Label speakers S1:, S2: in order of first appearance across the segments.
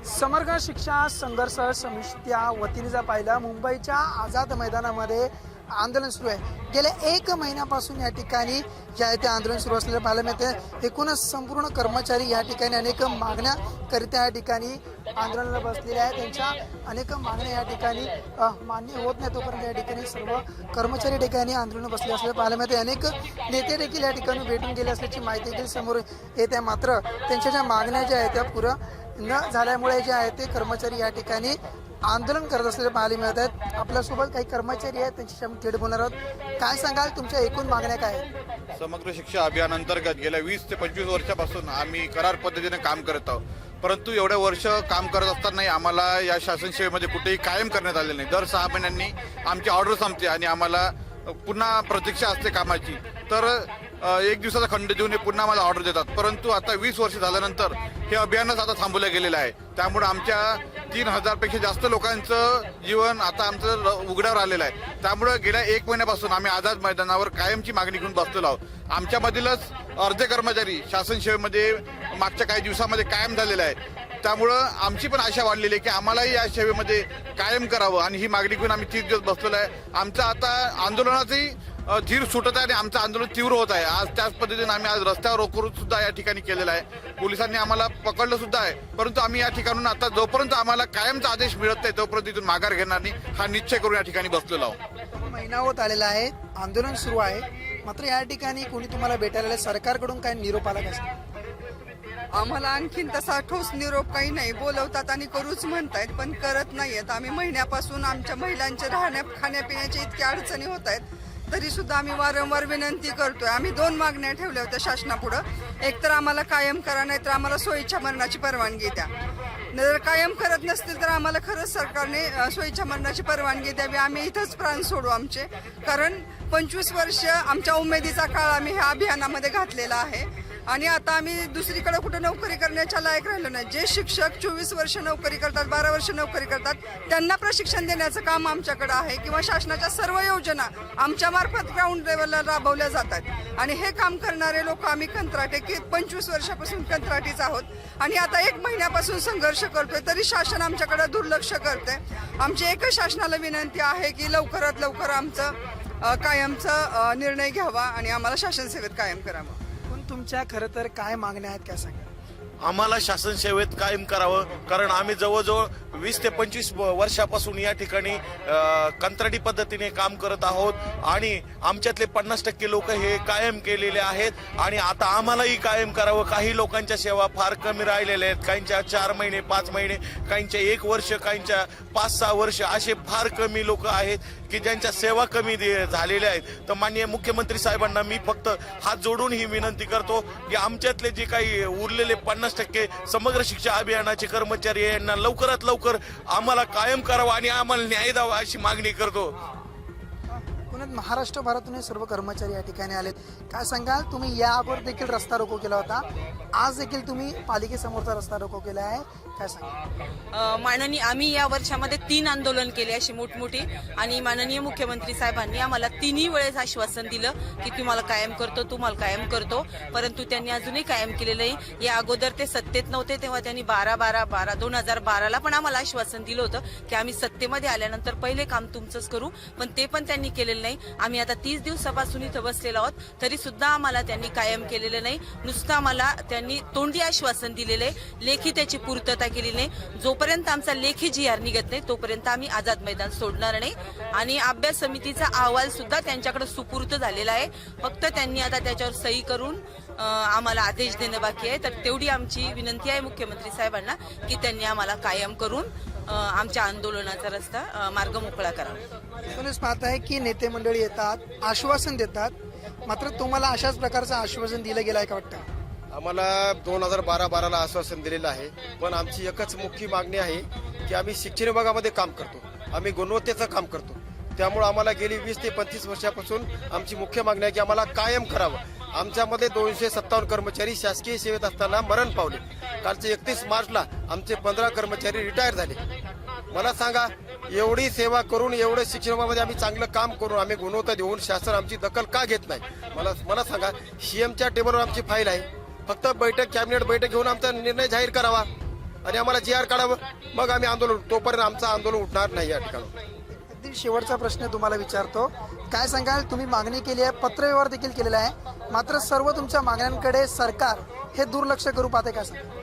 S1: समग्र शिक्षा संघर्ष समितीच्या वतीने जर पाहिलं मुंबईच्या आझाद मैदानामध्ये आंदोलन सुरू आहे। गेल्या 1 महिन्यापासून या ठिकाणी जे आहे ते आंदोलन सुरू असलेलं पाहायला मिळते। एकूणच संपूर्ण कर्मचारी या ठिकाणी अनेक मागण्याकरिता या ठिकाणी आंदोलनाला बसलेले आहेत। त्यांच्या अनेक मागण्या या ठिकाणी मान्य होत नाही तोपर्यंत या ठिकाणी सर्व कर्मचारी ठिकाणी आंदोलन बसले असलेलं पाहायला मिळते। अनेक नेते देखील या ठिकाणी भेटून गेले असल्याची माहिती देखील समोर येत आहे। मात्र त्यांच्या ज्या मागण्या ज्या आहेत त्या पुरं न झाल्यामुळे जे आहे ते कर्मचारी या ठिकाणी आंदोलन करत असलेले पाहायला मिळत आहेत। आपल्यासोबत काही कर्मचारी आहेत, त्यांच्याशी आपण थेट बोलणार आहोत। काय सांगाल, तुमच्या एकूण मागण्या काय आहेत?
S2: समग्र शिक्षा अभियान अंतर्गत गेल्या 20 ते 25 वर्षापासून आम्ही करार पद्धतीने काम करत आहोत। परंतु एवढ्या वर्ष काम करत असतानाही आम्हाला या शासन सेवेमध्ये कुठेही कायम करण्यात आले नाही। दर 6 महिन्यांनी आमची ऑर्डर संपते आणि आम्हाला पुन्हा प्रतीक्षा असते कामाची। तर 1 दिवसाचा खंड देऊन पुन्हा आम्हाला ऑर्डर देतात। परंतु आता 20 वर्ष झाल्यानंतर हे अभियानच आता थांबवलं गेलेलं आहे। त्यामुळे आमच्या 3000 पेक्षा जास्त लोकांचं जीवन आता आमचं उघड्यावर आलेलं आहे। त्यामुळे गेल्या 1 महिन्यापासून आम्ही आझाद मैदानावर कायमची मागणी घेऊन बसलेलो आहोत। आमच्यामधीलच अर्धे कर्मचारी शासन सेवेमध्ये मागच्या काही दिवसामध्ये कायम झालेले आहे। त्यामुळं आमची पण आशा वाढलेली आहे की आम्हालाही या सेवेमध्ये कायम करावं आणि ही मागणी घेऊन आम्ही 30 दिवस बसलेलो आहे। आमचं आता आंदोलनाचंही धीर सुटत आहे आणि आमचं आंदोलन तीव्र होत आहे। आज त्याच पद्धतीने आम्ही आज रस्त्यावर रोखून सुद्धा या ठिकाणी केलेलं आहे। पोलिसांनी आम्हाला पकडलं सुद्धा आहे। परंतु आम्ही या ठिकाणून आता जोपर्यंत आम्हाला कायमचा आदेश मिळत नाही तोपर्यंत इथून माघार घेणार नाही हा निश्चय करून या ठिकाणी बसलेलो आहोत।
S1: महिना होत आलेला आहे, आंदोलन सुरू आहे, मात्र या ठिकाणी कोणी तुम्हाला भेटायला आलं, सरकारकडून काय निरोप आला का?
S3: आम्हाला आणखीन तसा ठोस निरोप काही नाही। बोलवतात आणि करूच म्हणतायत पण करत नाहीयेत। आम्ही महिन्यापासून आमच्या महिलांच्या खाण्यापिण्याच्या इतक्या अडचणी होत आहेत, तरी सुद्धा आम्ही वारंवार विनंती करतोय। आम्ही 2 मागण्या ठेवल्या होत्या शासनापुढं, एक तर आम्हाला कायम करा, नाही तर आम्हाला सोयीच्या मरणाची परवानगी द्या। जर कायम करत नसतील तर आम्हाला खरंच सरकारने सोयीच्या मरणाची परवानगी द्यावी। आम्ही इथंच प्राण सोडू आमचे, कारण 25 वर्ष आमच्या उमेदीचा काळ आम्ही ह्या अभियानामध्ये घातलेला आहे आणि आता आम्ही दुसरीकडे कुठे नोकरी करण्याच्या लायक राहिलो नाही। जे शिक्षक 24 वर्ष नोकरी करतात, 12 वर्ष नोकरी करतात, त्यांना प्रशिक्षण देण्याचं काम आमच्याकडे आहे किंवा शासनाच्या सर्व योजना आमच्या मार्फत ग्राउंड लेवलला राबवल्या जातात आणि हे काम करणारे लोक आम्ही कंत्राटे की 25 वर्षापासून कंत्राटीच आहोत आणि आता 1 महिन्यापासून संघर्ष करतोय, तरी शासन आमच्याकडे दुर्लक्ष करते। आमची एकच शासनाला विनंती आहे की लवकरात लवकर आमचं कायमचा निर्णय घ्यावा आणि आम्हाला शासन सेवेत कायम करावं।
S1: तुमच्या खरं तर काय मागण्या आहेत, काय सांगा?
S4: आम्हाला शासन सेवेत कायम करावं, कारण आम्ही जवळजवळ 20 ते 25 वर्षापासून या ठिकाणी कंत्राटी पद्धतीने काम करत आहोत आणि आमच्यातले 50% लोक हे कायम केलेले आहेत आणि आता आम्हालाही कायम करावं। काही लोकांच्या सेवा फार कमी राहिलेल्या आहेत, काहींच्या 4 महिने 5 महिने, काहींच्या 1 वर्ष, काहींच्या 5-6 वर्ष, असे फार कमी लोक आहेत की ज्यांच्या सेवा कमी झालेल्या आहेत। तर माननीय मुख्यमंत्री साहेबांना मी फक्त हात जोडून ही विनंती करतो की आमच्यातले जे काही उरलेले 50% समग्र शिक्षा अभियानाचे कर्मचारी यांना लवकरात लवकर आम्हाला कायम करावं आणि आम्हाला न्याय द्यावा अशी मागणी करतो।
S1: पुण्यात महाराष्ट्रभरातून सर्व कर्मचारी या ठिकाणी आलेत, काय सांगाल? तुम्ही या अगोदर देखील रस्ता रोको केला होता, आज देखील तुम्ही पालिकेसमोरचा रस्ता रोको केला आहे, काय सांगा?
S5: माननीय आम्ही या वर्षामध्ये 3 आंदोलन केले अशी मोठमोठी आणि माननीय मुख्यमंत्री साहेबांनी आम्हाला 3ही वेळेस आश्वासन दिलं की तुम्हाला कायम करतो, परंतु त्यांनी अजूनही कायम केलेलं नाही। या अगोदर ते सत्तेत नव्हते तेव्हा त्यांनी 2012ला पण आम्हाला आश्वासन दिलं होतं की आम्ही सत्तेमध्ये आल्यानंतर पहिले काम तुमचंच करू, पण ते पण त्यांनी केलेलं नाही। आम्ही आता 30 दिवसापासून इथं बसलेलो आहोत, तरी सुद्धा आम्हाला त्यांनी कायम केलेलं नाही। नुसतं आम्हाला त्यांनी तोंडी आश्वासन दिलेलं आहे, लेखी त्याची पूर्तता केली नाही। जोपर्यंत आमचा लेखी GR निघत नाही तोपर्यंत आम्ही आझाद मैदान सोडणार नाही आणि अभ्यास समितीचा अहवाल सुद्धा त्यांच्याकडे सुपूर्त झालेला आहे। फक्त त्यांनी आता त्याच्यावर सही करून आम्हाला आदेश देणं बाकी आहे। तर तेवढी आमची विनंती आहे मुख्यमंत्री साहेबांना की त्यांनी आम्हाला कायम करून आमच्या आंदोलनाचा रस्ता मार्ग मोकळा करावा।
S1: तुम्हीच पाहताय की नेते मंडळी येतात, आश्वासन देतात, मात्र तुम्हाला अशाच प्रकारचं आश्वासन दिलं गेलं आहे का वाटतं?
S6: आम्हाला 2012ला आश्वासन दिलेलं आहे, पण आमची एकच मुख्य मागणी आहे की आम्ही शिक्षण विभागामध्ये काम करतो, आम्ही गुणवत्तेचं काम करतो। त्यामुळे आम्हाला गेली 20 ते 25 वर्षापासून आमची मुख्य मागणी आहे की आम्हाला कायम करावं। आमच्यामध्ये 257 कर्मचारी शासकीय सेवेत असताना मरण पावले। कालचे 31 मार्चला आमचे 15 कर्मचारी रिटायर झाले। मला सांगा, एवढी सेवा करून, एवढं शिक्षण विभागामध्ये आम्ही चांगलं काम करून, आम्ही गुणवत्ता देऊन शासन आमची दखल का घेत नाही? मला सांगा, CMच्या टेबलवर आमची फाईल आहे, फक्त कॅबिनेट बैठक घेऊन आमचा निर्णय जाहीर करावा। आणि आम्हाला जी आर काढावं, मग आम्ही आंदोलन, तोपर्यंत आमचं आंदोलन उठणार नाही या ठिकाणी.
S1: अगदी शेवटचा प्रश्न तुम्हाला विचारतो, काय सांगाल? तुम्ही मागणी केली आहे, पत्रव्यवहार देखील केलेला आहे, मात्र सर्व तुमच्या मागण्यांकडे सरकार हे दुर्लक्ष करू पाहते का? सांगा.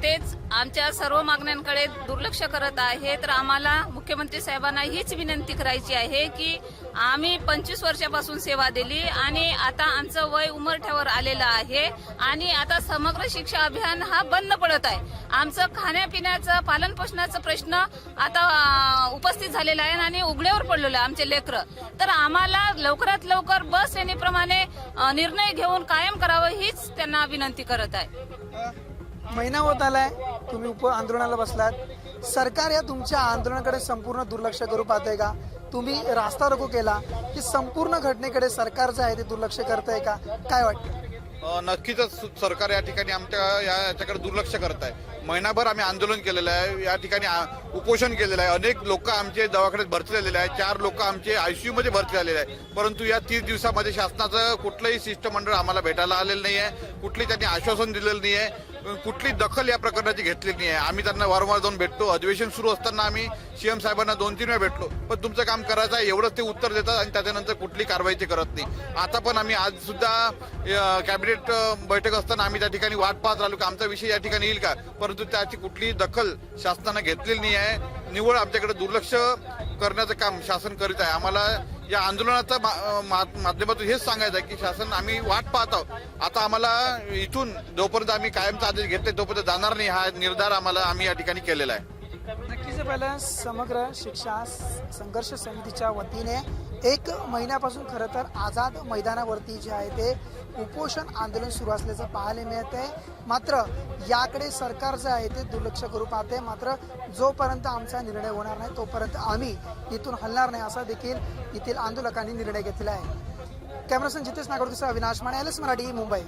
S7: तेच आमच्या सर्व मागण्यांकडे दुर्लक्ष करत आहे. तर आम्हाला मुख्यमंत्री साहेबांना हीच विनंती करायची आहे की आम्ही 25 वर्षापासून सेवा दिली आणि आता आमचं वय उमरठ्यावर आलेलं आहे आणि आता समग्र शिक्षा अभियान हा बंद पडत आहे. आमचं खाण्यापिण्याचं पालनपोषणाचा प्रश्न आता उपस्थित झालेला आहे आणि उघड्यावर पडलेलं आहे आमचे लेकरं. तर आम्हाला लवकरात लवकर बस श्रेणीप्रमाणे निर्णय घेऊन कायम करावं हीच त्यांना विनंती करत आहे.
S1: महिना होत आलाय, तुम्ही आंदोलनाला बसलात, सरकार या तुमच्या आंदोलनाकडे संपूर्ण दुर्लक्ष करू पाहतंय का? तुम्ही रास्ता रोको केला की संपूर्ण घटनेकडे सरकार जे आहे ते दुर्लक्ष करतंय का? काय वाटतं?
S2: नक्कीच सरकार या ठिकाणी आमच्या याच्याकडे दुर्लक्ष करत आहे. महिनाभर आम्ही आंदोलन केलेलं आहे, या ठिकाणी उपोषण केलेलं आहे. अनेक लोक आमचे दवाखान्यात भरती झालेले आहेत, 4 लोक आमचे आयसीयू मध्ये भरती झालेले आहेत. परंतु या 30 दिवसामध्ये शासनाचं कुठलंही शिष्टमंडळ आम्हाला भेटायला आलेलं नाही आहे, कुठली त्यांनी आश्वासन दिलेलं नाही आहे, कुठली दखल या प्रकरणाची घेतलेली नाही आहे. आम्ही त्यांना वारंवार जाऊन भेटतो, अधिवेशन सुरू असताना आम्ही सीएम साहेबांना 2-3 वेळा भेटलो, पण तुमचं काम करायचं आहे एवढंच ते उत्तर देतात आणि त्याच्यानंतर कुठली कारवाई ते करत नाही. आता पण आम्ही आज सुद्धा कॅबिनेट बैठक असताना आम्ही त्या ठिकाणी वाट पाहत राहिलो की आमचा विषय या ठिकाणी येईल का, परंतु त्याची कुठलीही दखल शासनानं घेतलेली नाही आहे. निव्वळ आमच्याकडे दुर्लक्ष करण्याचं काम शासन करीत आहे. आम्हाला या आंदोलनाच्या माध्यमातून हेच सांगायचं आहे की शासन आम्ही वाट पाहत आहोत. आता आम्हाला इथून जोपर्यंत आम्ही कायमचा आदेश घेतले तोपर्यंत जाणार नाही, हा निर्धार आम्ही या ठिकाणी केलेला आहे.
S1: नक्कीच पहिलं समग्र शिक्षा संघर्ष समितीच्या वतीने 1 महिन्यापासून खरं तर आझाद मैदानावरती जे आहे ते उपोषण आंदोलन सुरू असल्याचं पाहायला मिळत आहे. मात्र याकडे सरकार जे आहे ते दुर्लक्ष करू पाहते. मात्र जोपर्यंत आमचा निर्णय होणार नाही तोपर्यंत आम्ही इथून हलणार नाही असा देखील येथील आंदोलकांनी निर्णय घेतलेला आहे. कॅमेरासन जितेश नागोडकर, अविनाश माने, LS मराठी, मुंबई.